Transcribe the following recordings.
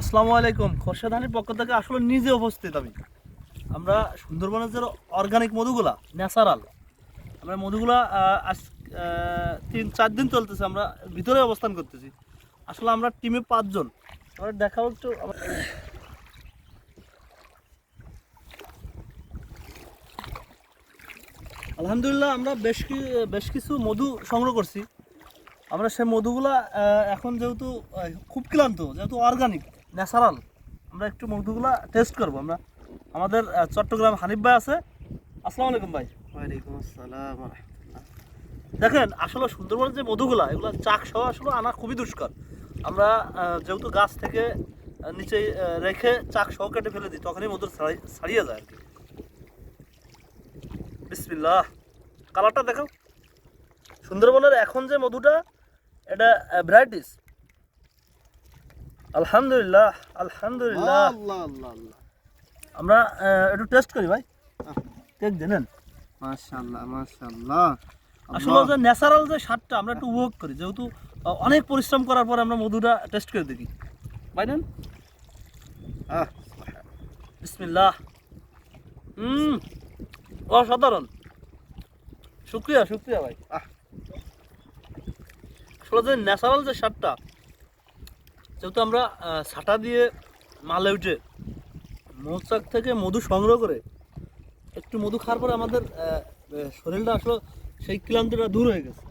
আসসালামু আলাইকুম। খোরশেদানির পক্ষ থেকে আসলে নিজে উপস্থিত আমরা সুন্দরবনের যে অর্গানিক মধুগুলা ন্যাচারাল আমরা মধুগুলা আজ 3-4 দিন চলতেছে, আমরা ভিতরে অবস্থান করতেছি। আসলে আমরা টিমে 5 জন। আমরা দেখাও একটু। আলহামদুলিল্লাহ আমরা বেশ কিছু মধু সংগ্রহ করছি। আমরা সেই মধুগুলা এখন যেহেতু খুব ক্লান্ত, যেহেতু অর্গানিক ন্যাচারাল, আমরা একটু মধুগুলা টেস্ট করবো। আমরা আমাদের চট্টগ্রাম হানিফ ভাই আছে। আসসালামু আলাইকুম ভাই। ওয়ালাইকুম আসসালাম। দেখেন আসলে সুন্দরবনের যে মধুগুলা এগুলো চাক সহ আসলে আনা খুবই দুষ্কর। আমরা যেহেতু গাছ থেকে নিচে রেখে চাক সহ কেটে ফেলে দিই, তখনই মধু ছাড়িয়ে যায় আর কি। বিসমিল্লাহ, কালারটা দেখো। সুন্দরবনের এখন যে মধুটা, এটা ভ্যারাইটিস। আলহামদুলিল্লাহ আলহামদুলিল্লাহ। আল্লাহ আল্লাহ আল্লাহ। আমরা একটু টেস্ট করি ভাই। টেক জানেন মাশাআল্লাহ মাশাআল্লাহ। আসলে যে ন্যাচারাল যে স্বাদটা আমরা একটু উপভোগ করি, যেহেতু অনেক পরিশ্রম করার পর আমরা মধুটা টেস্ট করে দেখি। ভাই নেন। বিসমিল্লাহ। অসাধারণ। শুক্রিয়া শুক্রিয়া ভাই। আসলে যে ন্যাচারাল যে স্বাদটা, যেহেতু আমরা ছাটা দিয়ে মালে উঠে মৌচাক থেকে মধু সংগ্রহ করে একটু মধু খাওয়ার পরে আমাদের শরীরটা আসলে সেই ক্লান্তিটা দূর হয়ে গেছে।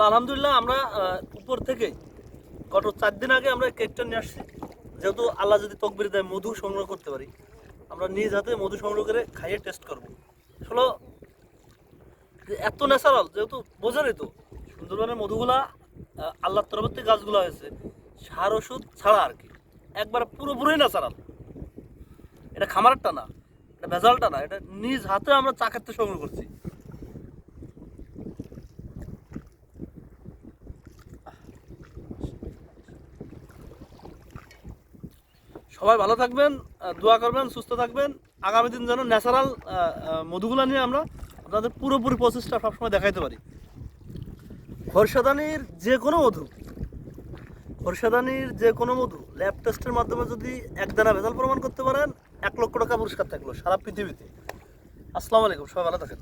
আলহামদুলিল্লাহ আমরা উপর থেকে গত 4 দিন আগে আমরা কেকটা নিয়ে আসছি। যেহেতু আল্লাহ যদি তকবির দেয় মধু সংগ্রহ করতে পারি, আমরা নিজ হাতে মধু সংগ্রহ করে খাইয়ে টেস্ট করবো। আসলে এত ন্যাচারাল, যেহেতু বোঝেনই তো সুন্দরবনের মধুগুলা আল্লাহর তরফ থেকে গাছগুলো হয়েছে সার ওষুধ ছাড়া আর কি, একবার পুরোপুরি ন্যাচারাল। এটা খামারটা না, এটা ভেজালটা না, এটা নিজ হাতে আমরা চাকের থেকে সংগ্রহ করছি। সবাই ভালো থাকবেন, দোয়া করবেন, সুস্থ থাকবেন। আগামী দিন যেন ন্যাচারাল মধুগুলা নিয়ে আমরা আপনাদের পুরোপুরি প্রসেসটা সবসময় দেখাইতে পারি। খোরশেদানির যে কোনো মধু ল্যাব টেস্টের মাধ্যমে যদি একদানা ভেজাল প্রমাণ করতে পারেন, 1 লক্ষ টাকা পুরস্কার থাকলো সারা পৃথিবীতে। আসসালামু আলাইকুম, সবাই ভালো থাকেন।